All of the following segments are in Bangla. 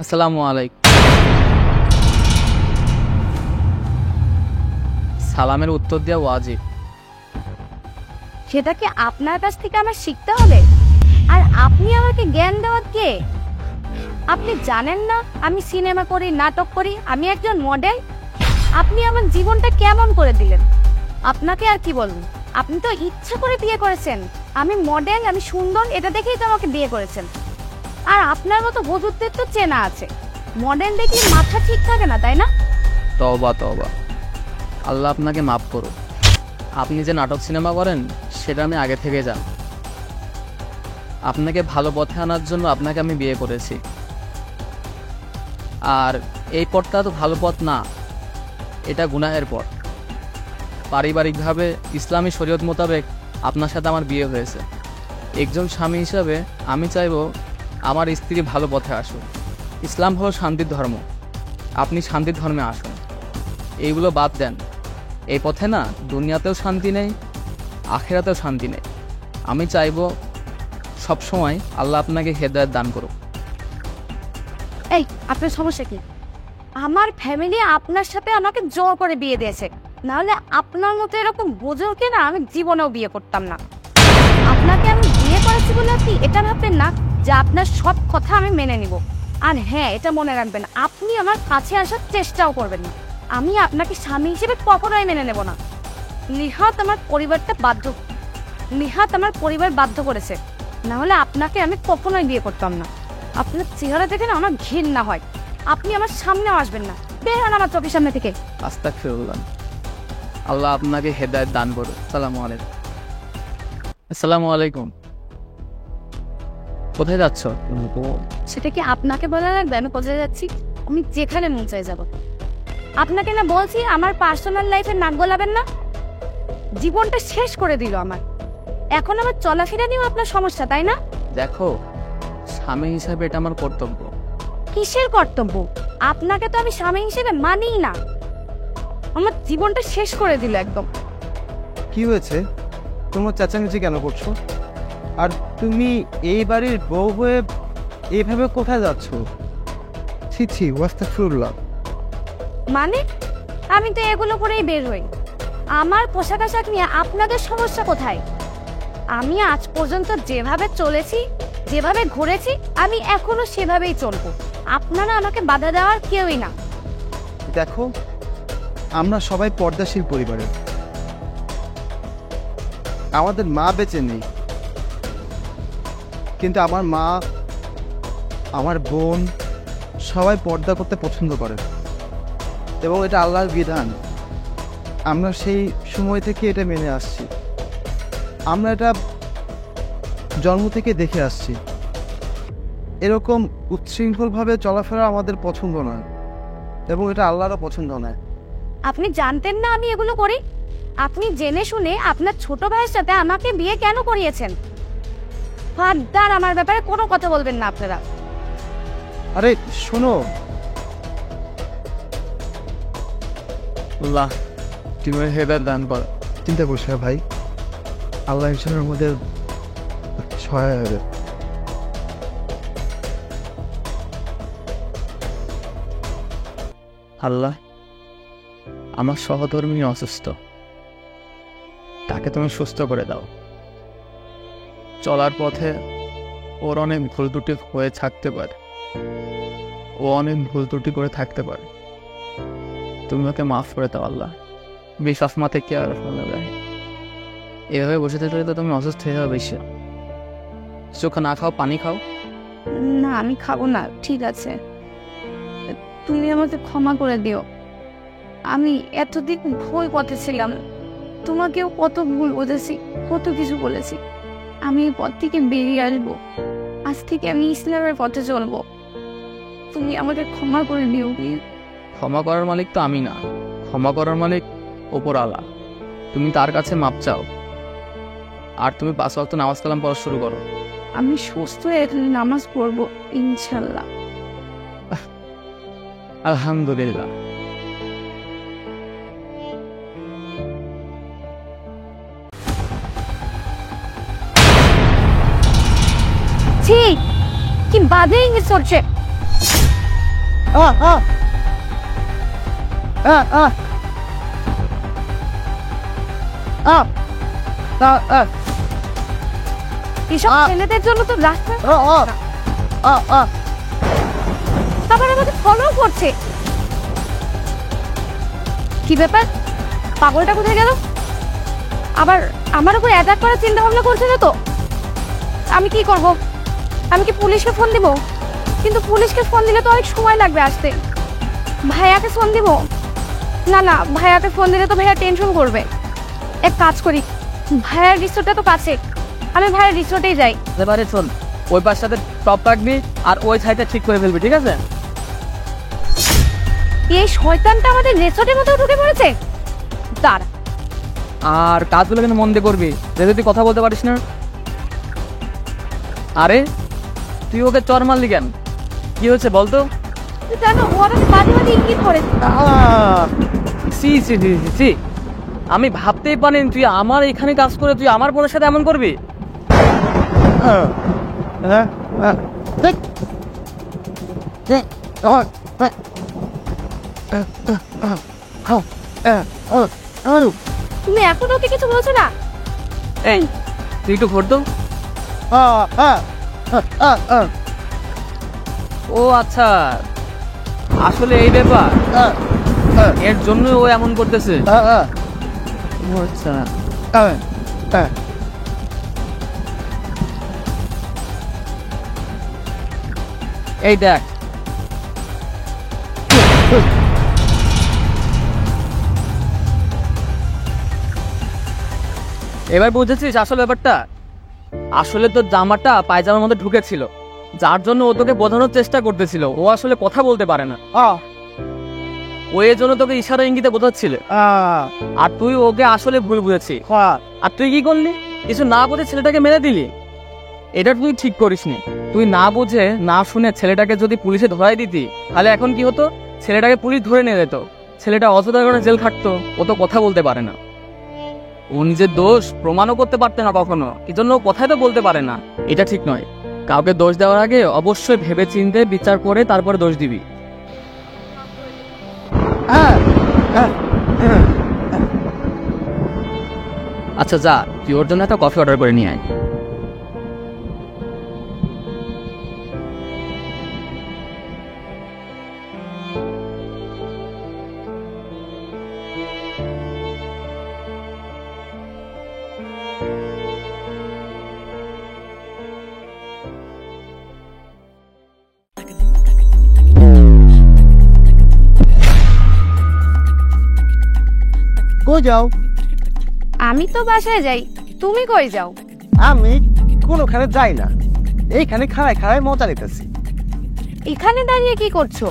আসসালামু আলাইকুম। সালামের উত্তর দেওয়া ওয়াজিব। সেটা কি আপনার কাছ থেকে আমার শিখতে হবে? আর আপনি আমাকে জ্ঞান দেওয়ার কে? আপনি জানেন না আমি সিনেমা করি, নাটক করি, আমি একজন মডেল? আপনি আমার জীবনটা কেমন করে দিলেন? আপনাকে আর কি বলবো? আপনি তো ইচ্ছা করে বিয়ে করেছেন। আমি মডেল, আমি সুন্দর, এটা দেখেই তো আমাকে বিয়ে করেছেন। আর আপনার মতো হুজুরদের তো চেনা আছে, মডেল দেখে মাথা ঠিক থাকে না, তাই না? তওবা তওবা, আল্লাহ আপনাকে মাফ করুন। আপনি যে নাটক সিনেমা করেন সেটা আমি আগে থেকে জানি। আপনাকে ভালো পথে আনার জন্য আপনাকে আমি বিয়ে করেছি। আর এই পথটা তো ভালো পথ না, এটা গুনাহের পথ। পারিবারিকভাবে ইসলামী শরীয়ত মোতাবেক আপনার সাথে আমার বিয়ে হয়েছে। একজন স্বামী হিসাবে আমি চাইবো আমার স্ত্রী ভালো পথে আসুক। ইসলাম হলো শান্তির ধর্ম, আপনি শান্তির ধর্মে আসুন। এইগুলো বাদ দেন। এই পথে না দুনিয়াতেও শান্তি নেই, আখিরাতেও শান্তি নেই। আমি চাইবো সবসময় আল্লাহ আপনাকে হেদায়েত দান করুক। এই, আপনার সমস্যা কি? আমার ফ্যামিলি আপনার সাথে আমাকে জোর করে বিয়ে দিয়েছে, নাহলে আপনার মতো এরকম বুজুর্গকে না আমি জীবনেও বিয়ে করতাম না। আপনাকে আমি বিয়ে করেছি বলে আপনি এটা ভাববেন না যে আপনার সব কথা আমি মেনে নিব। আর হ্যাঁ, এটা মনে রাখবেন, আপনি আমার কাছে আসার চেষ্টাও করবেন না। আমি আপনাকে স্বামী হিসেবে কখনোই মেনে নেব না। নিহাত আমার পরিবার বাধ্য করেছে, না হলে আপনাকে আমি কখনোই বিয়ে করতাম না। আপনার চেহারা দেখে না আমার ঘৃণা হয়। আপনি আমার সামনেও আসবেন না, বের হন আমার চোখের সামনে থেকে। আস্তাগফিরুল্লাহ। আল্লাহ আপনাকে হেদায়েত দান করুক। আসসালামু আলাইকুম। আসসালামু আলাইকুম। কোথায় যাচ্ছ? সেটা কি আপনাকে বলা লাগবে আমি কোথায় যাচ্ছি? আমি যেখানে মন চাই যাব। আপনাকে না বলছি আমার পার্সোনাল লাইফে নাক গলাবেন না। জীবনটা শেষ করে দিল আমার। এখন আমার চলাফেরা নিয়েও আপনার সমস্যা, তাই না? দেখো, স্বামী হিসাবে এটা আমার কর্তব্য। কিসের কর্তব্য? আপনাকে তো আমি স্বামী হিসেবে মানিই না। আমার জীবনটা শেষ করে দিল একদম। কি হয়েছে? তোমার চেঁচামেচি কেন করছো? আর তুমি এই বাড়ির বউ হয়ে এইভাবে কোথায় যাচ্ছ? ছি ছি, আস্তাগফিরুল্লাহ। মানে আমি তো এগুলো করেই বের হই। আমার পোশাক আশাক নিয়ে আপনাদের সমস্যা কোথায়? আমি আজ পর্যন্ত যেভাবে চলেছি, যেভাবে ঘুরেছি, আমি এখনো সেভাবেই চলবো। আপনারা আমাকে বাধা দেওয়ার কেউই না। দেখো, আমরা সবাই পর্দাশীল পরিবারের। আমাদের মা বেঁচে নেই, কিন্তু আমার মা, আমার বোন সবাই পর্দা করতে পছন্দ করে, এবং এটা আল্লাহর বিধান। আমরা সেই সময় থেকে এটা মেনে আসছি। আমরা এটা জন্ম থেকে দেখে আসছি। এরকম উচ্ছৃঙ্খলভাবে চলাফেরা আমাদের পছন্দ নয়, এবং এটা আল্লাহরও পছন্দ নয়। আপনি জানতেন না আমি এগুলো করি? আপনি জেনে শুনে আপনার ছোট ভাইয়ের সাথে আমাকে বিয়ে কেন করিয়েছেন? ফারদার আমার ব্যাপারে কোনো কথা বলবেন না আপনারা। আরে শোনো, আল্লাহ তুমি হেদায়েত দান করো। চিন্তা করছো না ভাই, আল্লাহ ইনশাআল্লাহ আমাদের সহায় হবে। আল্লাহ, আমার সহধর্মী অসুস্থ, তাকে তুমি সুস্থ করে দাও। চলার পথে ওর অনেক ভুল ত্রুটি হয়ে থাকতে পারে, ও অনেক ভুল ত্রুটি করে থাকতে পারে। তুমি ওকে মাফ করে দাও আল্লাহ। বিশ্বাস মাতে কে আর এভাবে বসে থাকলে তো তুমি অসুস্থ হয়ে যাবে। বেশি চোখ না খাও, পানি খাও। না, আমি খাবো না, ঠিক আছে। তুমি আমাকে ক্ষমা করে দিও। আমি এতদিন ভুল পথে ছিলাম, তোমাকেও কত ভুল বুঝেছি, কত কিছু বলেছি। আমি এই পথ থেকে বেরিয়ে আসবো। আজ থেকে আমি ইসলামের পথে চলবো। তুমি আমাকে ক্ষমা করে দিও প্লিজ। ক্ষমা করার মালিক তো আমি না, ক্ষমা করার মালিক ওপর আল্লাহ। তুমি তার কাছে মাপ চাও, আর তুমি 5 ওয়াক্ত নামাজ কালাম পড়া শুরু করো। আমি সুস্থ হয়ে এখানে নামাজ পড়বো ইনশাল্লাহ। আলহামদুলিল্লাহ। ছি, কি বাজে ইংলিশ হচ্ছে। এসব ছেলেদের জন্য তো রাস্তা তারপর আমাকে ফলো করছে। কি ব্যাপার, পাগলটা কোথায় গেল? আবার আমার উপর অ্যাটাক করার চিন্তা ভাবনা করছে না তো? আমি কি করব? আমি কি পুলিশকে ফোন দিব? কিন্তু পুলিশকে ফোন দিলে তো অনেক সময় লাগবে আসতে। ভাইয়াকে ফোন দিব? না না, ভাইয়াকে ফোন দিলে তো ভাইয়া টেনশন করবে। এক কাজ করি, ভাইয়ার রিসোর্টটা তো কাছে, আমি ভাইয়ার রিসোর্টেই যাই। এবারে শোন, ওই পাশটাতে টপ রাখবি আর ওই সাইডটা ঠিক করে ফেলবি, ঠিক আছে? এই শয়তানটা আমাদের রিসোর্টের মধ্যে ঢুকে পড়েছে। দাঁড়া, আর কাজগুলো কিন্তু মন দিয়ে করবি, যেহেতু তুই কথা বলতে পারিস না। আরে তুই ওকে চর মারলি কেন? কি হচ্ছে বলতো? তুই জানো ও আমাকে মাঝে মাঝে ইঙ্গিত করে। সি সি সি সি সি, আমি ভাবতেই পারিনি তুই আমার এখানে কাজ করে তুই আমার বোনের সাথে এমন করবি। তুমি এখন ওকে কিছু বলছো না? এই তুই একটু ভোট দাও। ও আচ্ছা, আসলে এই ব্যাপার, এর জন্য ও এমন করতেছে। ও আচ্ছা, এই দেখ, এবার বুঝেছিস আসল ব্যাপারটা? আসলে তোর জামাটা পায়জামার মধ্যে ঢুকেছিল, যার জন্য ও তোকে বোঝানোর চেষ্টা করতেছিল ও আসলে কথা বলতে পারে না। ও এর জন্য তোকে ইশারা ইঙ্গিতে বোঝাচ্ছিল, আর তুই ওকে আসলে ভুল বুঝেছিস। আর তুই কি করলি? কিছু না বুঝে ছেলেটাকে মেরে দিলি। এটা তুই ঠিক করিসনি। তুই না বুঝে না শুনে ছেলেটাকে যদি পুলিশে ধরাই দিতি, তাহলে এখন কি হতো? ছেলেটাকে পুলিশ ধরে নিয়ে যেত, ছেলেটা অযথা করে জেল খাটতো। ও তো কথা বলতে পারে না, ও নিজের দোষ প্রমাণও করতে পারতে না কখনো, এজন্য ও কথাই তো বলতে পারে না। এটা ঠিক নয়। কাউকে দোষ দেওয়ার আগে অবশ্যই ভেবে চিন্তে বিচার করে তারপরে দোষ দিবি। আচ্ছা যা, তুই ওর জন্য একটা কফি অর্ডার করে নিয়ে আয়। কই যাও? আমি তো বাসায় যাই, তুমি কই যাও? আমি কোনোখানে যাই না, এইখানে খাড়ায় খাড়ায় মজা নিতেছি। এখানে দাঁড়িয়ে কি করছো?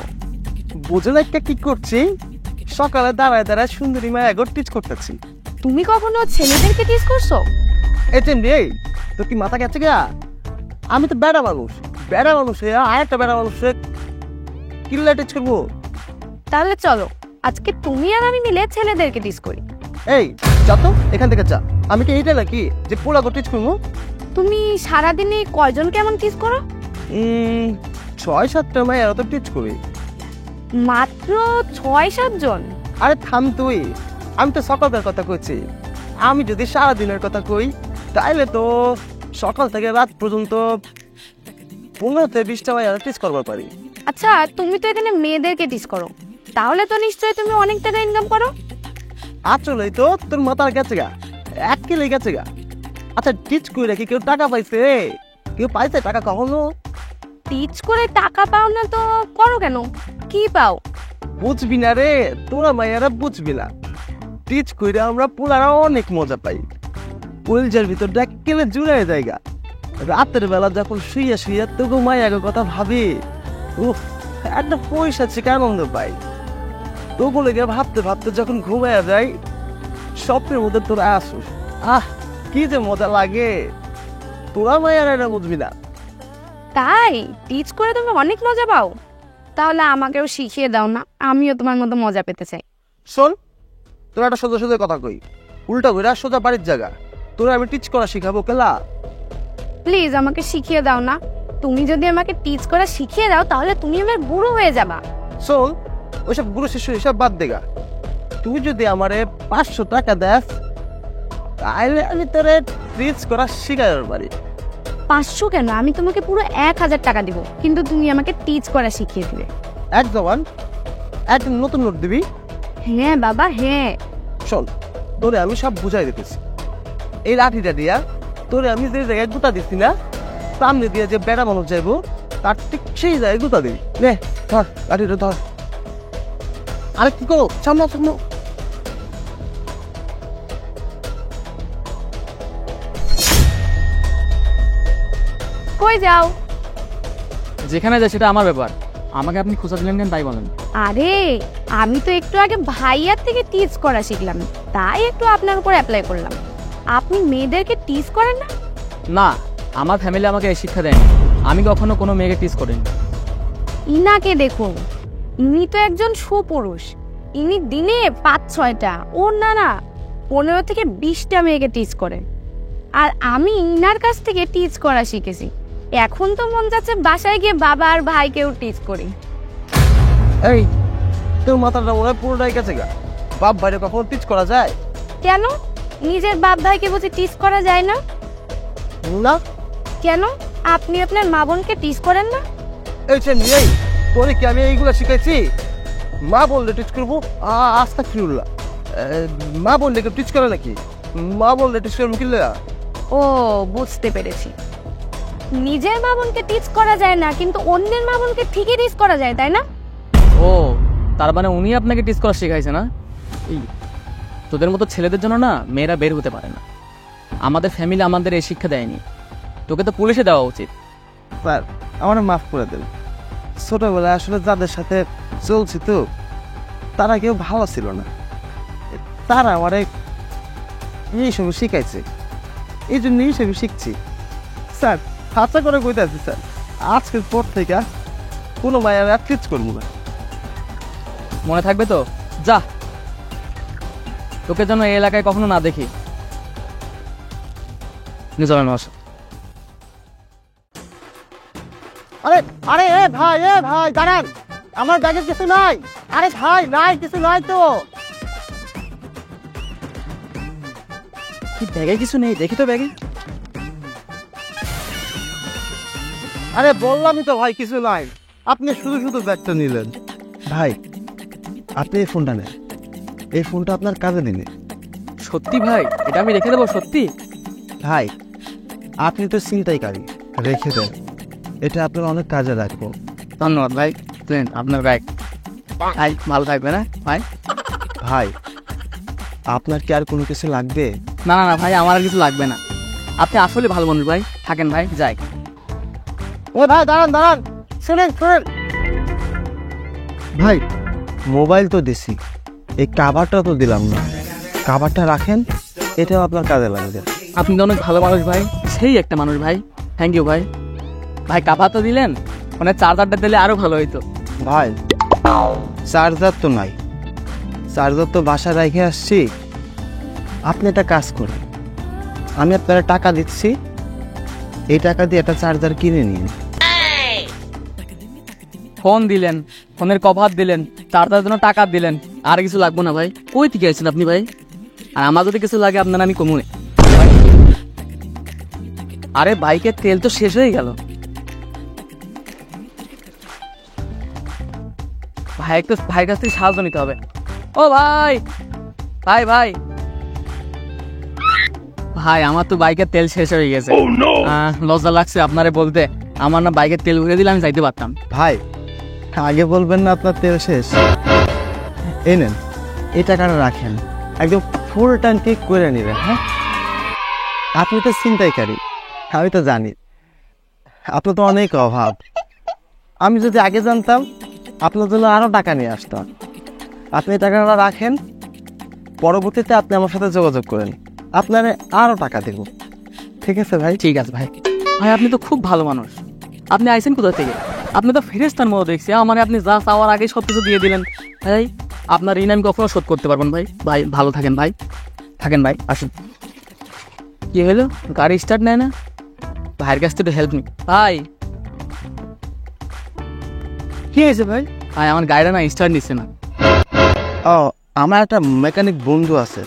বুঝে না একটা কি করছি? সকালে দাঁড়ায় দাঁড়ায় সুন্দরী মায়া টিচ করতেছি। তুমি কখনো ছেলেদেরকে টিস করছো? এটেন রে, তো কি মাথা গেছে গা? আমি তো বেড়া মানুষ, বেড়া মানুষ আর একটা বেড়া মানুষ কিল্লা টিচ করবো? তাহলে চলো আজকে তুমি আর আমি মিলে ছেলেদেরকে টিস করি। এই যা তো এখান থেকে যা। আমি কি এইটা নাকি যে পোলা টিচ করবো? তুমি সারাদিনে কয়জন কেমন টিস করো? 6-7টা মায়ের তো টিচ করি। মাত্র 6-7 জন? আরে থাম তুই, আমি তো সকালের কথা কইছি। আমি যদি সারাদিনের কথা কই তাইলে তো সকাল থেকে রাত পর্যন্ত 15-20টা মায়ের টিচ করবার পারি। আচ্ছা, তুমি তো এখানে মেয়েদেরকে টিস করো, তাহলে তো নিশ্চয়ই তুমি অনেক টাকা ইনকাম করো। আসলেই তো তোর মাথার গেছে গা, এক কিলে গেছে গা। আচ্ছা টিচ করে কি কেউ টাকা পাইছে? কেউ পাইছে টাকা কখনো? টিচ করে টাকা পাও না তো করো কেন? কি পাও? বুঝবি না রে, তোরা মাইয়ারা বুঝবি না। টিচ করে আমরা পোলারা অনেক মজা পাই। কলজার ভিতর ডাক্কেলে জুড়ে জায়গা। রাতের বেলা যখন শুইয়া শুইয়া তোকে মায়ের কথা ভাবি, উফ একটা পয়সা থেকে আনন্দ পাই। তোকে লেগে ভাবতে ভাবতে যখন ঘুমাইয়া যাই, স্বপ্নের মধ্যে তোরা আসুস, আহ কি যে মজা লাগে। তোরা মায়ের এটা বুঝবি না। তাই টিচ করে তুমি অনেক মজা পাও? তাহলে আমাকেও শিখিয়ে দাও না, আমিও তোমার মতো মজা পেতে চাই। শোন, তোরা একটা সোজা সোজা কথা কই, উল্টা কইরা সোজা বাড়ির জায়গা। তোরা আমি টিচ করা শিখাবো কেলা? প্লিজ আমাকে শিখিয়ে দাও না। তুমি যদি আমাকে টিচ করা শিখিয়ে দাও তাহলে তুমি আমার বুড়ো হয়ে যাবা। শোন, ওইসব গুরু শিষ্য এসব বাদ দেগা। তুই যদি আমারে 500 টাকা দেস, তাহলে আমি তোরে রিচ করা শিখাইবার পারি। 500 কেন, আমি তোমাকে পুরো 1000 টাকা দিব, কিন্তু তুমি আমাকে টিচ করা শিখিয়ে দিবে। এক জবান, এক নতুন নোট দিবি। হ্যাঁ বাবা হ্যাঁ। শোন, তোরে আমি সব বুঝাই দিতেছি। এই লাঠিটা দিয়া তোরে আমি যে জায়গায় গুতা দিচ্ছি না, সামনে দিয়ে যে বেড়া মানুষ যাইবো, তার ঠিক সেই জায়গায় গুতা দিবি। নে ধর লাঠিটা ধর। আরে কি করো, সামনে সামনে। কই যাও? যেখানে যায় সেটা আমার ব্যাপার, আমাকে আপনি খোঁজা দিলেন কেন তাই বলেন। আরে আমি তো একটু আগে ভাইয়ার থেকে টিচ করা শিখলাম, তাই একটু আপনার উপর অ্যাপ্লাই করলাম। আপনি মেয়েদেরকে টিচ করেন না? না, আমার ফ্যামিলি আমাকে এই শিক্ষা দেয়নি। আমি কখনো কোনো মেয়েকে টিচ করিনি। ইনাকে দেখুন, ইনি তো একজন সুপুরুষ। ইনি দিনে 5-6টা, ওর না 15 থেকে 20টা মেয়েকে টিচ করে। আর আমি ইনার কাছ থেকে টিচ করা শিখেছি। এখন তো মন যাচ্ছে বাসায় গিয়ে বাবা আর ভাইকেও টিচ করি। এই তোর মাথাটা মনে হয় পুরোটাই গেছে গা। বাপ ভাইরে কখনো টিচ করা যায়? কেন, নিজের বাপ ভাইকে বুঝি টিচ করা যায় না? না। কেন, আপনি আপনার মা বোনকে টিচ করেন না? এই এই তোরে কি আমি এইগুলো শিখাইছি? মা বললে টিচ করবো? আস্তাগফিরুল্লাহ। মা বললে কেউ টিচ করে নাকি? মা বললে টিচ করবো কি লয়া? ও বুঝতে পেরেছি, নিজের মা বোনকে টিচ করা যায় না, কিন্তু অন্যের মা বোনকে ঠিকই টিচ করা যায়, তাই না? ও, তার মানে উনি আপনাকে টিচ করা শেখাইছে না? এই তোদের মতো ছেলেদের জন্য না মেয়েরা বের হতে পারে না। আমাদের ফ্যামিলি আমাদের এই শিক্ষা দেয়নি। তোকে তো পুলিশে দেওয়া উচিত। স্যার, আমার মাফ করে দেন। ছোটবেলায় আসলে যাদের সাথে চলছি তো, তারা কেউ ভালো ছিল না। তারা আমার এইসব শিখাইছে, এই জন্য এইসব শিখছি। স্যার হাতা করে কইতে আছি স্যার, আজকের পর থেকে কোনো মায়ের আর টিচ করবো না। মনে থাকবে তো? যা, তোকে যেন এই এলাকায় কখনো না দেখি। চলেন মাস। আরে আরে এ ভাই দাঁড়ান, আমার ব্যাগে কিছু নাই। আরে ভাই নাই, কিছু নাই তো। কি ব্যাগে কিছু নেই? দেখি তো ব্যাগে। আরে বললামই তো ভাই কিছু নাই, আপনি শুধু শুধু ব্যাগটা নিলেন। ভাই আপনি এই ফোনটা নেন, এই ফোনটা আপনার কাজে দিনে। সত্যি ভাই? এটা আমি রেখে দেবো? সত্যি ভাই আপনি তো ছিনতাইকারী, রেখে দেন, এটা আপনার অনেক কাজে রাখবো। ধন্যবাদ ভাই। দেন আপনার ব্যাগ। ভাই ভালো থাকবে না ভাই? ভাই আপনার কি আর কোনো কিছু লাগবে? না না না ভাই, আমার আর কিছু লাগবে না। আপনি আসলে ভালো মানুষ ভাই। থাকেন ভাই, যাই। ও ভাই দাঁড়ান দাঁড়ান, শুনেন শুনেন। ভাই মোবাইল তো দিছি, এই কাভারটা তো দিলাম না। কাভারটা রাখেন, এটাও আপনার কাজে লাগবে। আপনি তো অনেক ভালো মানুষ ভাই, সেই একটা মানুষ ভাই। থ্যাংক ইউ ভাই। ভাই কাপা তো দিলেন, মানে চার্জারটা দিলে আরো ভালো হইতো। ভাই চার্জার তো নাই, চার্জার তো বাসায় রেখে আসছি। আপনি একটা কাজ করেন, আমি আপনারা টাকা দিচ্ছি, এই টাকা দিয়ে একটা চার্জার কিনে নিন। ফোন দিলেন, ফোনের কভার দিলেন, চার্জারের জন্য টাকা দিলেন, আর কিছু লাগবে না ভাই? কই থেকে আছেন আপনি ভাই? আর আমার যদি কিছু লাগে আপনার আমি কমুনে। আরে বাইকের তেল তো শেষ হয়ে গেল ভাই, একটু ভাইয়ের কাছ থেকে সাহায্য নিতে হবে। ও ভাই ভাই ভাই ভাই, আমার তো বাইকের তেল শেষ হয়ে গেছে। লজ্জা লাগছে আপনারে বলতে, আমার না বাইকের তেল ভরে দিলে আমি যাইতে পারতাম। ভাই আগে বলবেন না আপনার তেল শেষ? এই নেন, এই টাকাটা রাখেন, একদম ফুল ট্যাঙ্কি করে নেবেন। হ্যাঁ, আপনি তো ছিনতাইকারী, আমি তো জানি আপনার তো অনেক অভাব। আমি যদি আগে জানতাম আপনার জন্য আরও টাকা নিয়ে আসতাম। আপনি এই টাকাটা রাখেন, পরবর্তীতে আপনি আমার সাথে যোগাযোগ করেন, আপনারে আরও টাকা দেব। ঠিক আছে ভাই? ঠিক আছে ভাই। ভাই আপনি তো খুব ভালো মানুষ। আপনি আইছেন কোথা থেকে? আপনি তো ফেরেশতার মতো দেখছি। আমার আপনি যা চাওয়ার আগে সব কিছু দিয়ে দিলেন ভাই। আপনার ঋণ আমি কখনো শোধ করতে পারবেন ভাই। ভাই ভালো থাকেন ভাই, থাকেন ভাই, আসুন। কি হলো, গাড়ি স্টার্ট নেয় না? ভাইয়ের কাছ থেকে হেল্প নি ভাই। কি হয়েছে ভাই? ভাই আমার গাড়িটা না স্টার্ট নিচ্ছে না। ও, আমার একটা মেকানিক বন্ধু আছে,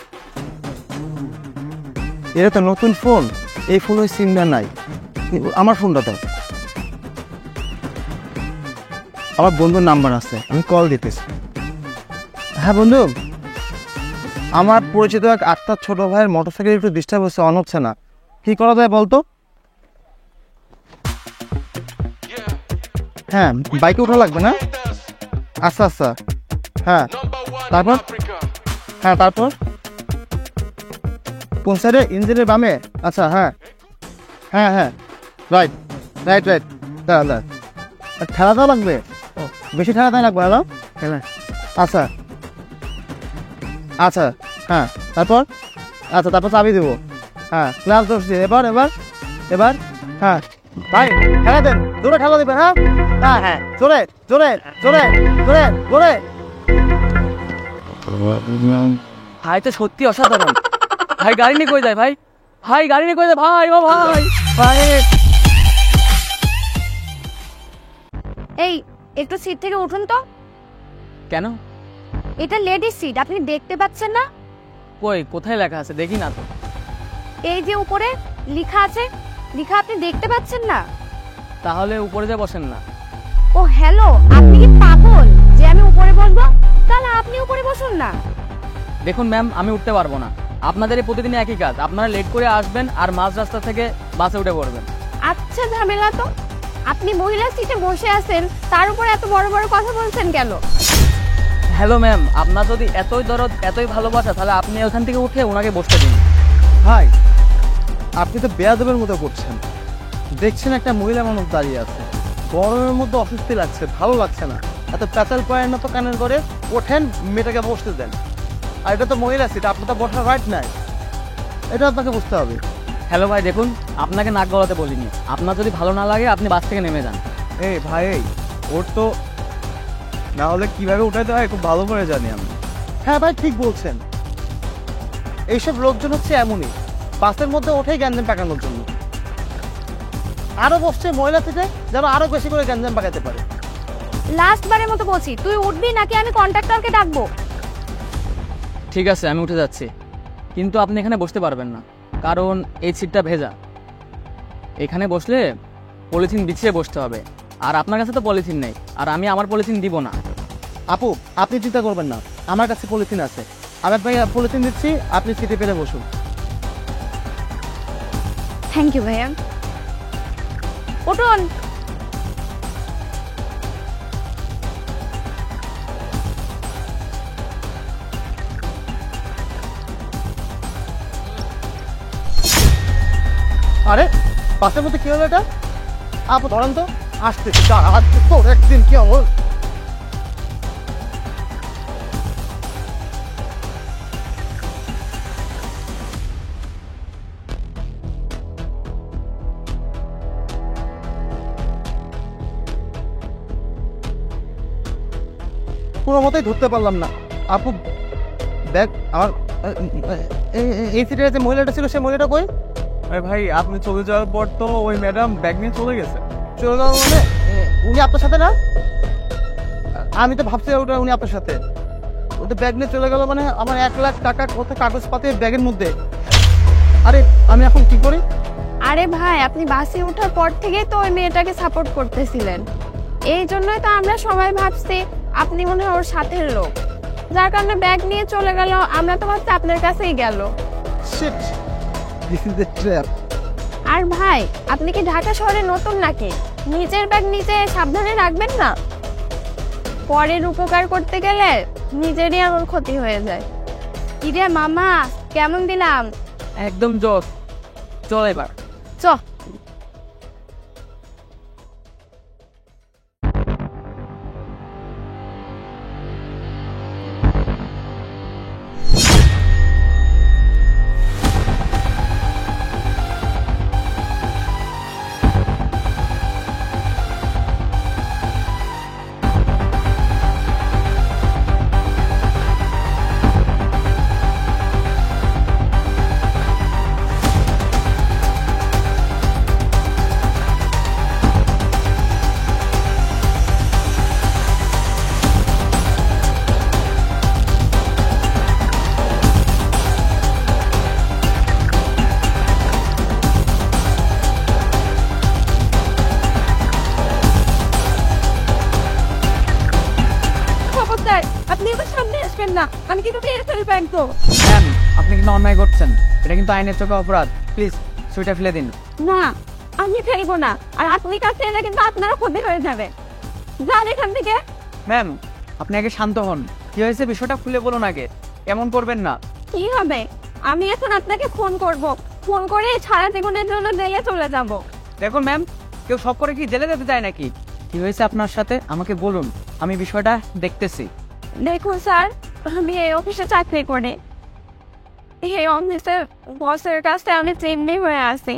এটা তো নতুন ফোন, এই ফোনের সিমটা নাই, আমার ফোনটা তো, আমার বন্ধুর নাম্বার আছে, আমি কল দিতেছি। হ্যাঁ বন্ধু, আমার পরিচিত এক আত্মার ছোট ভাইয়ের মোটরসাইকেল একটু ডিস্টার্ব হচ্ছে, অন হচ্ছে না, কি করা যায় বলতো? হ্যাঁ, বাইকে ওঠা লাগবে না? আচ্ছা আচ্ছা, হ্যাঁ তারপর, হ্যাঁ তারপর কোন সাইডে? ইঞ্জিনের বামে? আচ্ছা হ্যাঁ হ্যাঁ হ্যাঁ, রাইট রাইট রাইট, দাঁড়া, ঠেলা দেওয়া লাগবে? ও, বেশি ঠেলা দেওয়া লাগবে না? হ্যাঁ আচ্ছা আচ্ছা, হ্যাঁ তারপর, আচ্ছা তারপর চাবি দেবো, হ্যাঁ ক্লাস ধরছি, এবার এবার এবার, হ্যাঁ ভাই ঠেলা দেন, জোরে ঠেলা দেবেন, হ্যাঁ হ্যাঁ হ্যাঁ, জোরে জোরে জোরে জোরে জোরে। ভাই তো সত্যি অসাধারণ। ভাই গাড়ি নিয়ে কই যায় ভাই? ভাই গাড়ি নিয়ে কই যায় ভাই? ও ভাই ভাই, এই একটু সিট থেকে উঠুন তো। কেন? এটা লেডিস সিট, আপনি দেখতে পাচ্ছেন না? কই কোথায় লেখা আছে দেখি না তো। এই যে উপরে লেখা আছে, লেখা আপনি দেখতে পাচ্ছেন না? তাহলে উপরে যা বসেন না। ও হ্যালো, আপনি কি পাগল যে আমি উপরে বসবো? তাহলে আপনি উপরে বসুন না। দেখুন ম্যাম, আমি উঠতে পারবো না। আপনাদের এই প্রতিদিন একই কাজ, আপনারা লেট করে আসবেন আর মাঝ রাস্তা থেকে বাসে উঠে পড়বেন। আচ্ছা ঝামেলা তো। আপনি মহিলা সিটে বসে আছেন, তার উপর এত বড় বড় কথা বলছেন কেন? হ্যালো ম্যাম, আপনার যদি এতই দরদ এতই ভালোবাসা তাহলে আপনি ওখান থেকে উঠে ওনাকে বসতে দিন। ভাই আপনি তো বেয়াদবের মতো করছেন, দেখছেন একটা মহিলা মানুষ দাঁড়িয়ে আছে, গরমের মধ্যে অস্বস্তি লাগছে, ভালো লাগছে না, এত প্যাচাল পয়েন না তো কানের করে, ওঠেন মেয়েটাকে বসতে দেন। আর এটা তো মহিলা সিট, আপনার তো বসার রাইট নাই, এটা আপনাকে বুঝতে হবে। হ্যালো ভাই, দেখুন আপনাকে নাক গলাতে বলিনি। আপনার যদি ভালো না লাগে আপনি বাস থেকে নেমে যান। এই ভাই, এই ওর তো না হলে কিভাবে উঠাইতে হয় খুব ভালো করে জানি আমি। হ্যাঁ ভাই ঠিক বলছেন, এইসব লোকজন হচ্ছে এমনই, বাসের মধ্যে ওঠেই গ্যাঞ্জাম পাকানোর জন্য, আরো বসছে মহিলা থেকে যেন আরো বেশি করে গ্যাঞ্জাম পাকাতে পারে। লাস্ট বারের মতো বলছি, তুই উঠবি নাকি আমি কন্ট্রাক্টরকে ডাকবো? ঠিক আছে, আমি উঠে যাচ্ছি, কিন্তু আপনি এখানে বসতে পারবেন না, কারণ এই সিটটা ভেজা। এখানে বসলে পলিথিন বিছিয়ে বসতে হবে, আর আপনার কাছে তো পলিথিন নেই, আর আমি আমার পলিথিন দিব না। আপু আপনি চিন্তা করবেন না, আমার কাছে পলিথিন আছে, আমি আপনাকে পলিথিন দিচ্ছি, আপনি সিটে পেরে বসুন। থ্যাংক ইউ ভাইয়া। উঠুন। আরে বাসের মধ্যে কি হলো এটা? আপু ধরেন তো, আসতেছি, আসতে তো একদিন কি হল। কোনো মতেই ধরতে পারলাম না। আপু ব্যাগ আমার, এই সিটে যে মহিলাটা ছিল সেই মহিলাটা কই? আরে ভাই, আপনি চলে যাওয়ার পর তো ওই ম্যাডাম ব্যাগ নিয়ে চলে গেছে। চলে গেল মানে? উনি আপনার সাথে না? আমি তো ভাবছি ওটা উনি আপনার সাথে, ওদের ব্যাগ নিয়ে চলে গেল মানে আমার 1 লাখ টাকা কত কাগজপাতি ব্যাগের মধ্যে। আরে আমি এখন কি করি? আরে ভাই, আপনি বাসে ওঠার পর থেকেই তো ওই মেয়েটাকে সাপোর্ট করতেছিলেন, এই জন্যই তো আমরা সবাই ভাবছি আপনি মনে হয় ওর সাথের লোক, যার কারণে ব্যাগ নিয়ে চলে গেল। আমরা তো ভাবছি আপনার কাছেই গেল। Shit, this is the trap. আর ভাই, আপনি কি ঢাকা শহরে নতুন নাকি? নিজের ব্যাগ নিজে সাবধানে রাখবেন না, পরের উপকার করতে গেলে নিজেরই এমন ক্ষতি হয়ে যায়। কিরে মামা, কেমন দিলাম? একদম জোস। চল এবার। চ। মারবেন না, আমি কিন্তু মেরে ফেলবো একদম। ম্যাম, আপনি কিন্তু অন্যায় করছেন, এটা কিন্তু আইনের চোখে অপরাধ। প্লিজ সুইটা ফেলে দিন। না, আমি ফেলবো না, আর আপনি কাছে এলে কিন্তু আপনারা ক্ষতি হয়ে যাবে। যান এখান থেকে। ম্যাম, আপনি আগে শান্ত হন। কি হয়েছে বিষয়টা খুলে বলুন আগে, এমন করবেন না। কি হবে? আমি এখন আপনাকে ফোন করব, ফোন করে সারা জীবনের জন্য জেলে চলে যাব। দেখুন ম্যাম, কেউ সব করে কি জেলে যেতে চায় নাকি? কি হয়েছে আপনার সাথে আমাকে বলুন, আমি বিষয়টা দেখতেছি। দেখুন স্যার, আমি এই অফিসে চাকরি করি। এই অফিসের বসের কাছে আমি চিমনি হয়ে আছি।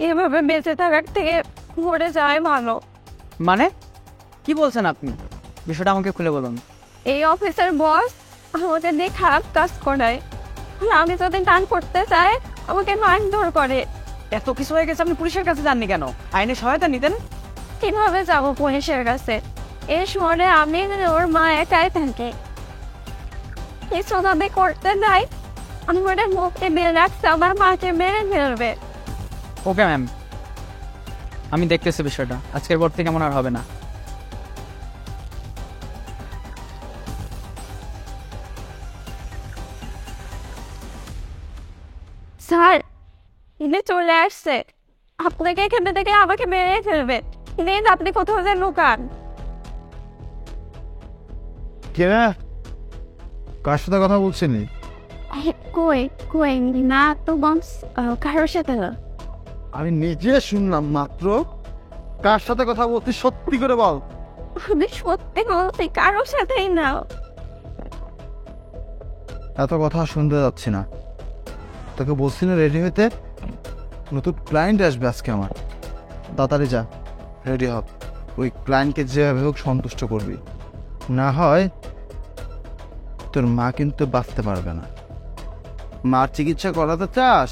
এভাবে বেঁচে থাকার থেকে মরে যাওয়াই ভালো। মানে কি বলছেন আপনি? বিষয়টা আমাকে খুলে বলুন। এই অফিসের বস আমাদের দিয়ে খারাপ কাজ করায়। আমি যদি টান করতে চাই আমাকে মারধর করে। এত কিছু হয়ে গেছে, আপনি পুলিশের কাছে যাননি কেন? আইনের সহায়তা নিতেন। কিভাবে যাবো পুলিশের কাছে? এই শহরে আমি ওর মা একাই থাকে। কিছু আমি করতে নাই, আমাদের মুখে বের রাখছে, আমার মাকে মেরে ফেলবে। ওকে ম্যাম, আমি দেখতেছি বিষয়টা। আজকের পর থেকে এমন আর হবে না। স্যার, ইনি চলে আসছে। আপনাকে এখানে থেকে আমাকে মেরে ফেলবে। প্লিজ আপনি কোথাও যেন লুকান। কে না, কার সাথে কথা বলছিলি? কই কই না তো বংশ, কারোর সাথে না। আমি নিজে শুনলাম মাত্র। কার সাথে কথা বলছিস সত্যি করে বল। আমি সত্যি বলছি, কারোর সাথেই না। এত কথা শুনতে যাচ্ছি না। তোকে বলছি না রেডি হইতে, নতুন ক্লায়েন্ট আসবে আজকে আমার। তাড়াতাড়ি যা, রেডি হ। ওই ক্লায়েন্টকে যেভাবে হোক সন্তুষ্ট করবি, না হয় তোর মা কিন্তু বাঁচতে পারবে না। মার চিকিৎসা করাতে চাস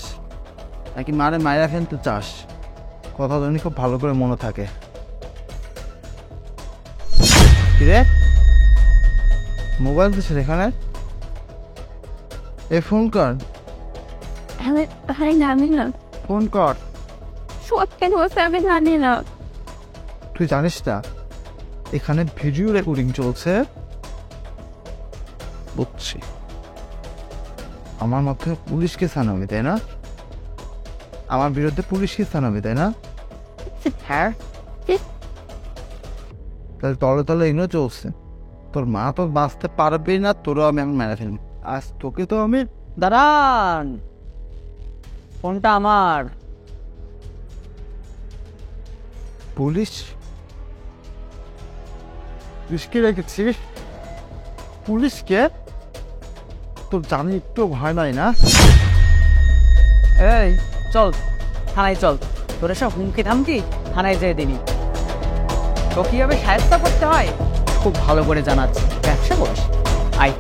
নাকি মারে মায়েরা ফেলতে চাস? কথা জানি খুব ভালো করে মনে থাকে। কিরে, মোবাইল দিচ্ছে এখানে? এ ফোন কর, আমি জানি না। ফোন কর। সত্যি বলছে আমি জানি না। তুই জানিস না এখানে ভিডিও রেকর্ডিং চলছে? বুঝছি, আমার মাধ্যমে পুলিশ কেস আনাবি তাই না? আমার বিরুদ্ধে পুলিশ কেস আনাবি তাই না? হ্যাঁ, তাহলে তলে তলে এগুলো চলছে। তোর মা তো বাঁচতে পারবে না, তোরও আমি মেরে ফেলবো। আজ তোকে তো আমি। দাঁড়ান, ফোনটা আমার। পুলিশ? পুলিশকে রেখেছিস? পুলিশকে? তোর জানি একটু ভয় নাই না? এই চল, থানায় চল। তোর এসব হুমকি থামকি থানায় যেয়ে দিনি। তো কিভাবে সাহায্য করতে হয় খুব ভালো করে জানাচ্ছি। ব্যবসা করিস, আয়।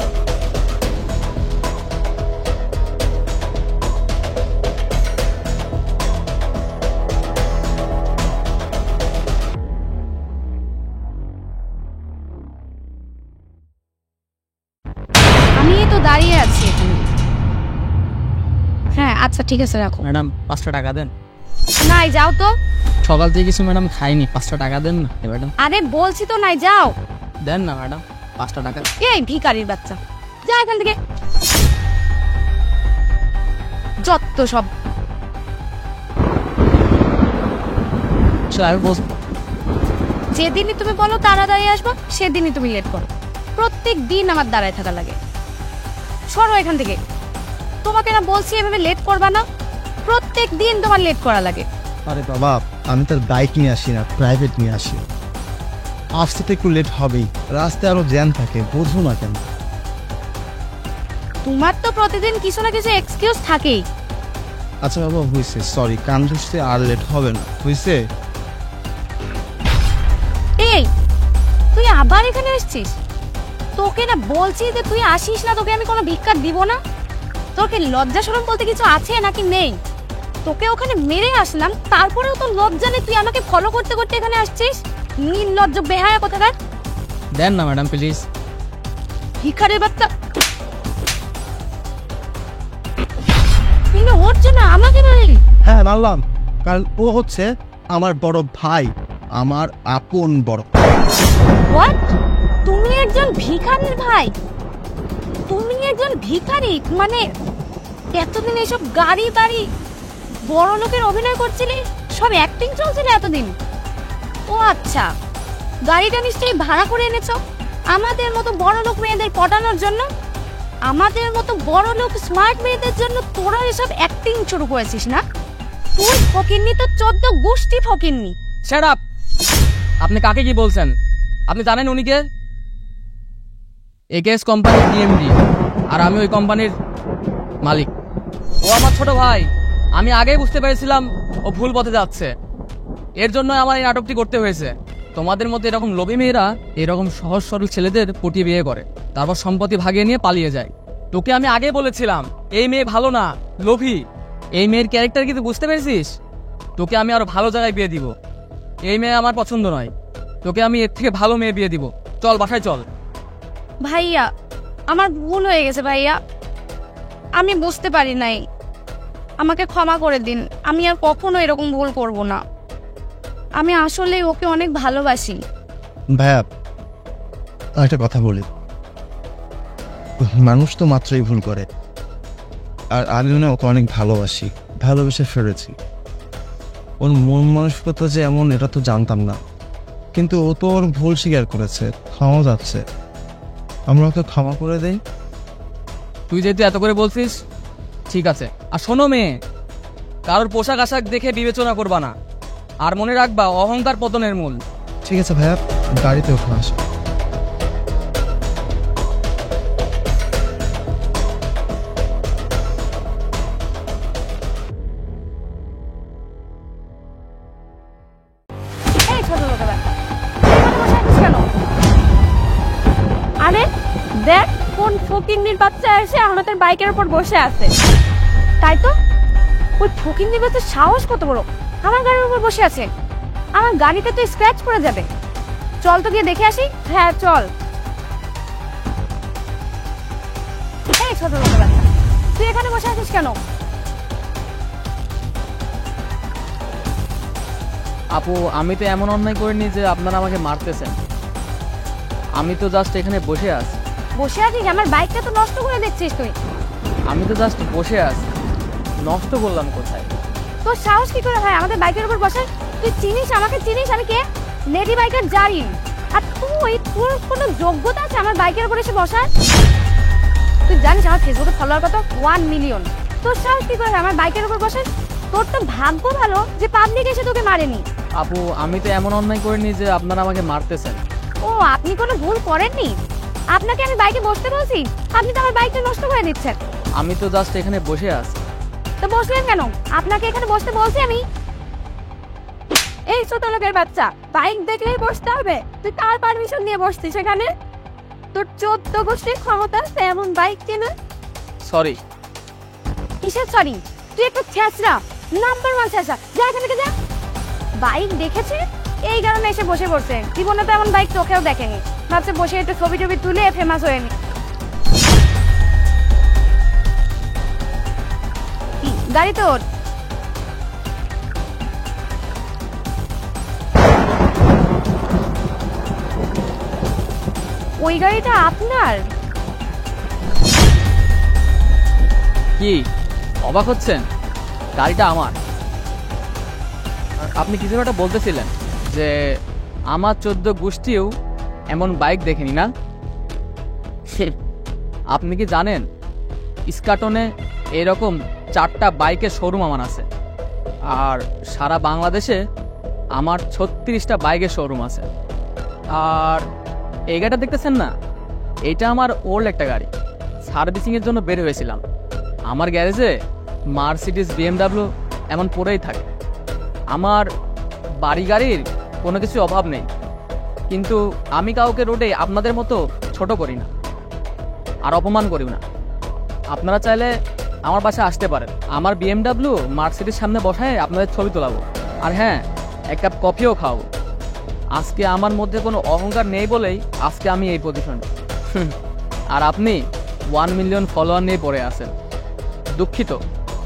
আমি তো দাঁড়িয়ে আছি এখানে। হ্যাঁ আচ্ছা ঠিক আছে, রাখো। ম্যাডাম 5টা টাকা দেন। নাই, যাও তো। সকাল থেকে কিছু ম্যাডাম খাইনি, 5টা টাকা দেন না ম্যাডাম। আরে বলছি তো নাই, যাও। দেন না ম্যাডাম, 5টা টাকা। এই ভিখারির বাচ্চা, যা এখান থেকে। যত সব। আমি বলছি যেদিনই তুমি বলো তাড়াতাড়ি আসবো সেদিনই তুমি লেট করো। প্রত্যেক দিন আমার দাঁড়ায় থাকা লাগে। সরো এখান থেকে। তোমাকে না বলছি এভাবে লেট করবা না, প্রত্যেক দিন তোমার লেট করা লাগে। আরে বাবা, আমি তোর বাইক নিয়ে আসি না, প্রাইভেট নিয়ে আসি। আসতে তো একটু লেট হবেই, রাস্তায় আরো জ্যাম থাকে, বুঝবো না কেন? তোমার তো প্রতিদিন কিছু না কিছু এক্সকিউজ থাকেই। আচ্ছা বাবা, হয়েছে, সরি, কান ধরতে আর লেট হবে না, হয়েছে? এই তুই আবার এখানে আসছিস? তোকে না বলছি যে তুই আসিস না, তোকে আমি কোনো ভিক্ষা দিব না। তোর কি লজ্জা শরম বলতে কিছু আছে নাকি নেই? তোকে ওখানে মেরে আসলাম, তারপরেও তোর লজ্জা নেই? তুই আমাকে ফলো করতে করতে এখানে আসছিস, নির্লজ্জ বেহায়া কোথাকার। দেন না ম্যাডাম প্লিজ। ভিখারির বাচ্চা, কিন্তু ওর জন্য আমাকে মারলি? হ্যাঁ মানলাম, কারণ ও হচ্ছে আমার বড় ভাই, আমার আপন বড়। হোয়াট? তুমি একজন ভিখারির ভাই? তুমি একজন ভিখারি? মানে এতদিন এসব গাড়ি বাড়ি বড় লোকের অভিনয় করছিলে, সব অ্যাক্টিং চলছিল এতদিন? ও আচ্ছা, গাড়িটা নিশ্চয়ই ভাড়া করে এনেছো আমাদের মতো বড় লোক মেয়েদের পটানোর জন্য। আমাদের মতো বড় লোক স্মার্ট মেয়েদের জন্য তোরা এসব অ্যাক্টিং শুরু করেছিস না? তুই ফকিন্নি তো 14 গোষ্ঠী ফকিন্নি। Shut up! আপনি কাকে কি বলছেন? আপনি জানেন উনি কে? একেএস কোম্পানির ডিএমডি, আর আমি ওই কোম্পানির মালিক। ও আমার ছোট ভাই। আমি আগেই বুঝতে পেরেছিলাম ও ভুল পথে যাচ্ছে। এর জন্য আমার এই নাটকটি করতে হয়েছে। তোমাদের মতো এরকম লোভী মেয়েরা এরকম সহজ সরল ছেলেদের পটিয়ে বিয়ে করে, তারপর সম্পত্তি ভাগিয়ে নিয়ে পালিয়ে যায়। তোকে আমি আগে বলেছিলাম এই মেয়ে ভালো না, লোভী। এই মেয়ের ক্যারেক্টার কি তুই বুঝতে পেরেছিস? তোকে আমি আরো ভালো জায়গায় বিয়ে দিব। এই মেয়ে আমার পছন্দ নয়, তোকে আমি এর থেকে ভালো মেয়ে বিয়ে দিব। চল বাসায় চল। ভাইয়া, আমার ভুল হয়ে গেছে ভাইয়া, আমি বুঝতে পারি নাই, আমাকে ক্ষমা করে দিন। আমি আর কখনো এরকম ভুল করব না। আমি আসলে ওকে অনেক ভালোবাসি। ভাইয়া, একটা কথা বলি, মানুষ তো মাত্রই ভুল করে, আর আমিও না ওকে অনেক ভালোবেসে ফেলেছি। ওর মন মানসিকতা যে এমন এটা তো জানতাম না, কিন্তু ও তো ওর ভুল স্বীকার করেছে, ক্ষমা যাচ্ছে। আমরা ওকে ক্ষমা করে দেই। তুই যেহেতু এত করে বলছিস, ঠিক আছে। আর শোনো মেয়ে, কারোর পোশাক আশাক দেখে বিবেচনা করবা না, আর মনে রাখবা অহংকার পতনের মূল। ঠিক আছে ভাইয়া, গাড়িতে ওঠে আসো। এই ছোট লোকেরা, এখানে বসে আছিস কেন? আরে দেখ, কোন ফকিন্নির বাচ্চা এসে আমাদের বাইকের উপর বসে আছে। তাই তো, ওই ফকিন্নির বাচ্চার সাহস কত বড়, আমার গাড়ির উপর বসে আছে। আমার গাড়িতে তো স্ক্র্যাচ পড়ে যাবে। চল তো গিয়ে দেখে আসি। হ্যাঁ চল। এই ছোট লোকের বাচ্চা, তুই এখানে বসে আছিস কেন? আপু, আমি তো এমন অন্যায় করিনি যে আপনারা আমাকে মারতেছেন। আমি তো জাস্ট এখানে বসে আছি। বসে আছিস? আমার বাইকটা তো নষ্ট করে দেখছিস তুই। আমি তো জাস্ট বসে আছি, নষ্ট করলাম কোথায়? তোর সাহস কি করে হয় আমাদের বাইকের উপর বসার? তুই চিনিস আমাকে? চিনিস আমি কে? Lady biker Zarin. আর তোর কোনো যোগ্যতা আছে আমার বাইকের উপর এসে বসার? তুই জানিস আমার ফেসবুকে ফলোয়ার কত? 1 মিলিয়ন। তোর সাহস কি করে হয় আমার বাইকের উপর বসার? তোর তো ভাগ্য ভালো যে পাবলিক এসে তোকে মারেনি। আপু, আমি তো এমন অন্যায় করিনি যে আপনারা আমাকে মারতেছেন। ও, আপনি কোনো ভুল করেননি? আপনাকে আমি বাইকে বসতে বলছি, আপনি তো আমার বাইকটা নষ্ট করে দিচ্ছেন। আমি তো জাস্ট এখানে বসে আছি। তো বসলেন কেন? আপনাকে এখানে বসতে বলছি আমি। এই ছোট লোকের বাচ্চা, বাইক দেখলেই বসতে হবে? তুই কার পারমিশন নিয়ে বসছিস এখানে? তোর 14 গোষ্ঠীর ক্ষমতা আছে এমন বাইক কেনা? সরি। কিসের সরি? তুই একটু ছেঁচড়া, নাম্বার 1 ছেঁচড়া। যা এখান থেকে যা। বাইক দেখেছে এই কারণে এসে বসে পড়ছে। জীবনে তো এমন বাইক চোখেও দেখেনি, ভাবছে বসে একটু ছবি টবি তুলে ফেমাস হয়ে নি। গাড়ি তোর। ওই গাড়িটা আপনার? কি অবাক হচ্ছেন? গাড়িটা আমার। আপনি কিছু একটা বলতেছিলেন যে আমার 14 গোষ্ঠীও এমন বাইক দেখেনি না? আপনি কি জানেন ইস্কাটনে এরকম 4টা বাইকের শোরুম আমার আছে, আর সারা বাংলাদেশে আমার 36টা বাইকের শোরুম আছে। আর এই গাড়িটা দেখতেছেন না, এটা আমার ওল্ড একটা গাড়ি। সার্ভিসিংয়ের জন্য বের হয়েছিলাম। আমার গ্যারেজে মার্সিডিজ, বিএমডাব্লিউ এমন পড়েই থাকে। আমার বাড়ি গাড়ির কোনো কিছু অভাব নেই, কিন্তু আমি কাউকে রোডে আপনাদের মতো ছোট করি না আর অপমান করি না। আপনারা চাইলে আমার বাসায় আসতে পারেন, আমার বিএমডাব্লিউ মার্সিডিজ সামনে বসায় আপনাদের ছবি তোলাবো, আর হ্যাঁ, 1 কাপ কফিও খাওয়াবো। আজকে আমার মধ্যে কোনো অহংকার নেই বলেই আজকে আমি এই পজিশনে। আর আপনি 1 মিলিয়ন ফলোয়ার নিয়ে পড়ে আছেন। দুঃখিত,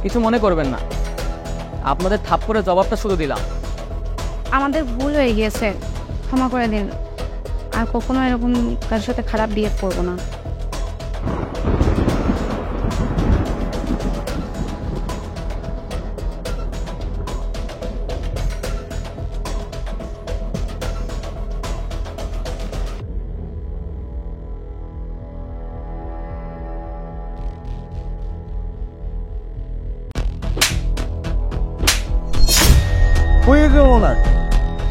কিছু মনে করবেন না। আপনাদের থাপ্পড়ের জবাবটা শুধু দিলাম। আমাদের ভুল হয়ে গিয়েছে, ক্ষমা করে দিন। আর কখনো এরকম কারোর সাথে খারাপ বিহেভ করবো না। Who is the owner?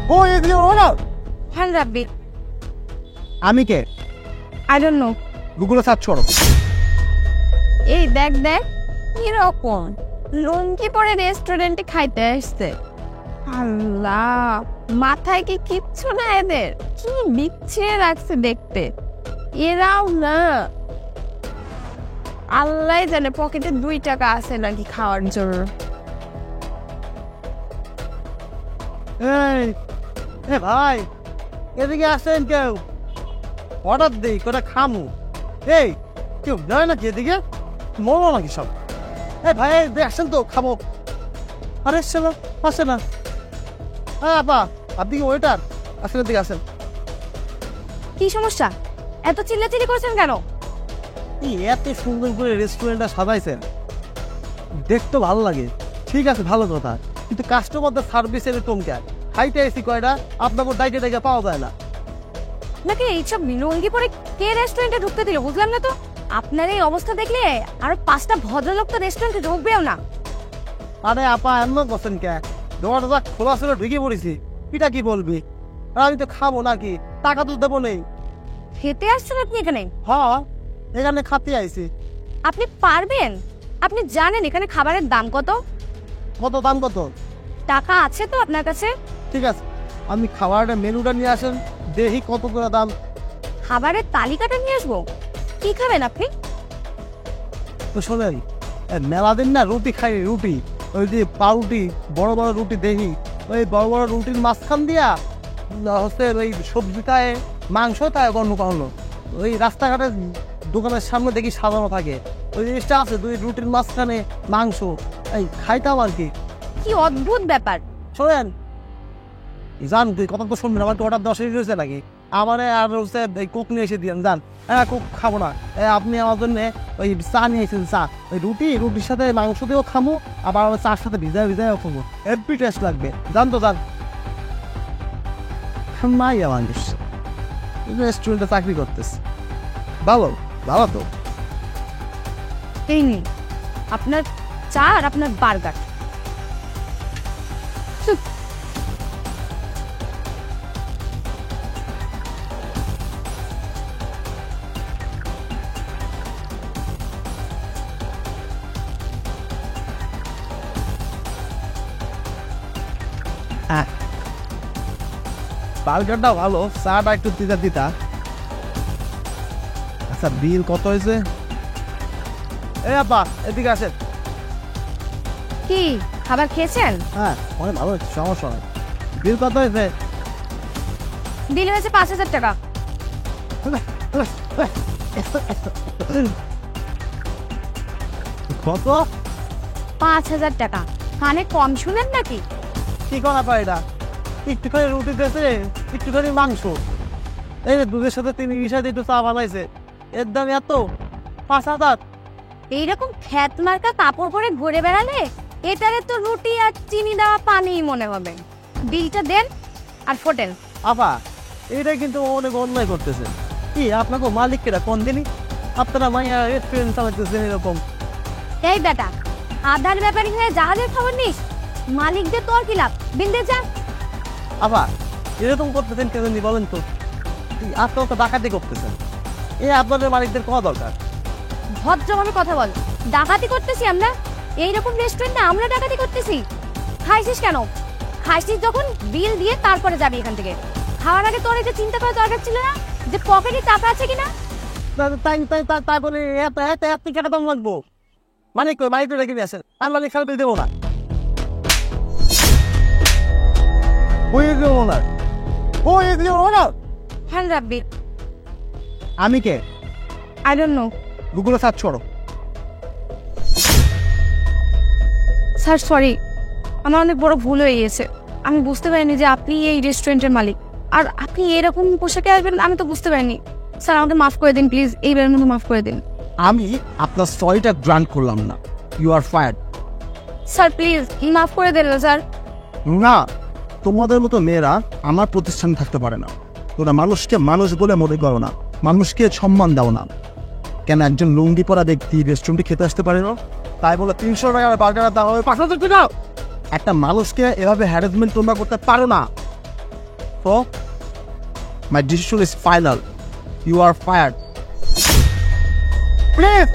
Who is the owner? হ্যাঁ রাব্বি, আমি কে? I don't know. গুগলে সার্চ করো। এই দেখ দেখ কিরকম লুঙ্গি পরে রেস্টুরেন্টে খাইতে আসছে। আল্লাহ, মাথায় কি কিচ্ছু না এদের? কি বিছিয়ে রাখছে দেখতে। এরাও না, আল্লাহ জানে পকেটে 2 টাকা আছে নাকি খাওয়ার জন্য। এই ভাই, এদিকে আসেন কেউ? অর্ডার দিই, কোটা খামু। এই কেউ যায় নাকি এদিকে? মরো নাকি সব? এই ভাই আসেন তো, খাবো। আরে এসছে আসে না। হ্যাঁ আপা, আপনি কি ওয়েটার? আসেন এদিকে আসেন। কি সমস্যা? এত চিল্লাচিল্লি করছেন কেন? এত সুন্দর করে রেস্টুরেন্টটা সাজাইছেন, দেখতে ভালো লাগে, ঠিক আছে ভালো কথা, কিন্তু কাস্টমারদের সার্ভিস এরকম কেন? খাইতে এসি কয়টা, আপনাকে ডাইটে ডাইটে পাওয়া যায় না। নাকি এইসব লুঙ্গি পরে কে রেস্টুরেন্টে ঢুকতে দিল বুঝলাম না তো। আপনার এই অবস্থা দেখলে আর 5টা ভদ্রলোক তো রেস্টুরেন্টে ঢুকবেও না। আরে আপা এমন করছেন কে? দরজা খোলা ছিল, ঢুকে পড়েছি, এটা কি বলবি? আর আমি তো খাবো নাকি, টাকা তো দেবো নেই। খেতে আসছেন আপনি এখানে? হ্যাঁ, এখানে খাতে আইছি। আপনি পারবেন? আপনি জানেন এখানে খাবারের দাম কত? কত দাম কত? টাকা আছে তো আপনার কাছে? ঠিক আছে, আমি খাবারের মেনুটা নিয়ে আসেন, দেখি কত করে দাম। খাবারের তালিকাটা নিয়ে আসবো? কি খাবেন আপনি? তো শোনেন, মেলা দিন না রুটি খাই, রুটি ওই যে পাউরুটি, বড় বড় রুটি দেখি, ওই বড় বড় রুটির মাঝখান দিয়া হচ্ছে ওই সবজি খায়, মাংস খায়, গন্ধ পাহলো ওই রাস্তাঘাটের দোকানের সামনে দেখি সাজানো থাকে, ওই জিনিসটা আছে, 2 রুটির মাঝখানে মাংস, এই খাইতাম আর কি। কি অদ্ভুত ব্যাপার। শোনেন, জান তুই কথা তো শুনবেন, আমার তো অর্ডার 10 হয়েছে নাকি? আমারে আর হচ্ছে এই কোক নিয়ে এসে দিয়েন, জান। হ্যাঁ, কোক খাবো না। আপনি আমার জন্য ওই চা নিয়ে এসেছেন, চা, ওই রুটির সাথে মাংস দিয়েও খাবো, আবার আমার চার সাথে ভিজায়ও খাবো, হেভি টেস্ট লাগবে, জান তো জান। মাইয়া মানুষ রেস্টুরেন্টে চাকরি করতেছে, ভালো ভালো তো। এই নিন আপনার চা আর আপনার বার্গার। বার্গারটা ভালো, চাটা একটু দিতা দিতা। আচ্ছা, বিল কত হয়েছে? এই আপা এদিকে আসেন। কি খাবার খেয়েছেন? হ্যাঁ, অনেক ভালো হয়েছে, সমস্যা নাই। বিল কত হয়েছে? বিল হয়েছে 5,000 টাকা। কত? 5,000 টাকা। কানে কম শুনেন নাকি? কি করা পায় এটা? একটুখানি রুটি দিয়েছে, একটুখানি মাংস, এই যে দুধের সাথে 3 বিষয় একটু চা বানাইছে, এর দাম এত? 5,000? এইরকম খ্যাত মার্কা কাপড় পরে ঘুরে বেড়ালে এটারে তো রুটি আর চিনি দেওয়া পানি মনে হবে। বিলটা দেন আর ফোটেন। আপা, এটা কিন্তু অনেক অন্যায় করতেছে। কি আপনাকে মালিক কেরা কোন দিনই? আপনারা মাইয়া রেস্টুরেন্ট চালাইতেছেন এরকম। এই বেটা, আধার ব্যাপারী হয়ে জাহাজের খবর নিস? মালিকদের তোর কি লাভ? বিল দে যা। আপা, এরকম করতেছেন কেন বলেন তো? আপনারা তো ডাকাতি করতেছেন, আপনাদের মালিকদের কোয়া দরকার। ভদ্রভাবে কথা বল। ডাকাতি করতেছি আমরা? এইরকম রেস্টুরেন্টে আমরা ডাকাতি করতেছি? খাইছিস কেন? খাইছিস যখন বিল দিয়ে তারপরে যাবি এখান থেকে। খাওয়ার আগে তোর এটা চিন্তা করা দরকার ছিল না যে পকেটে টাকা আছে কিনা? তারপরে এত টাকা দাম লাগবো? মালিক কই? মালিক রেখে দিয়ে আসেন, আর মালিক খারাপ বিল দেবো না। হ্যাঁ রাব্বি, আমি কে? I don't know. গুগলে সার্চ করো। স্যার সরি, আমার অনেক বড় ভুল হয়ে গিয়েছে। আমি বুঝতে পারিনি যে আপনি এই রেস্টুরেন্টের মালিক। আর আপনি এরকম পোশাকে আসবেন আমি তো বুঝতে পারিনি। স্যার আমাকে মাফ করে দিন প্লিজ, এইবারের মতো মাফ করে দিন। আমি আপনার সরিটা গ্রান্ট করলাম না। You are fired. Sir please মাফ করে দিন না স্যার। না, তোমাদের মতো মেয়েরা আমার প্রতিষ্ঠানে থাকতে পারে না। তোমরা মানুষকে মানুষ বলে মনে করো না, মানুষকে সম্মান দাও না। কেন একজন লুঙ্গি পরা ব্যক্তি রেস্টুরেন্টে খেতে আসতে পারে না? তাই বলে 300 টাকার বার্গার দাম হবে 5,000 টাকা। একটা মানুষকে এভাবে হ্যারাসমেন্ট তোমরা করতে পারো না। তো my decision is final. You are fired. Please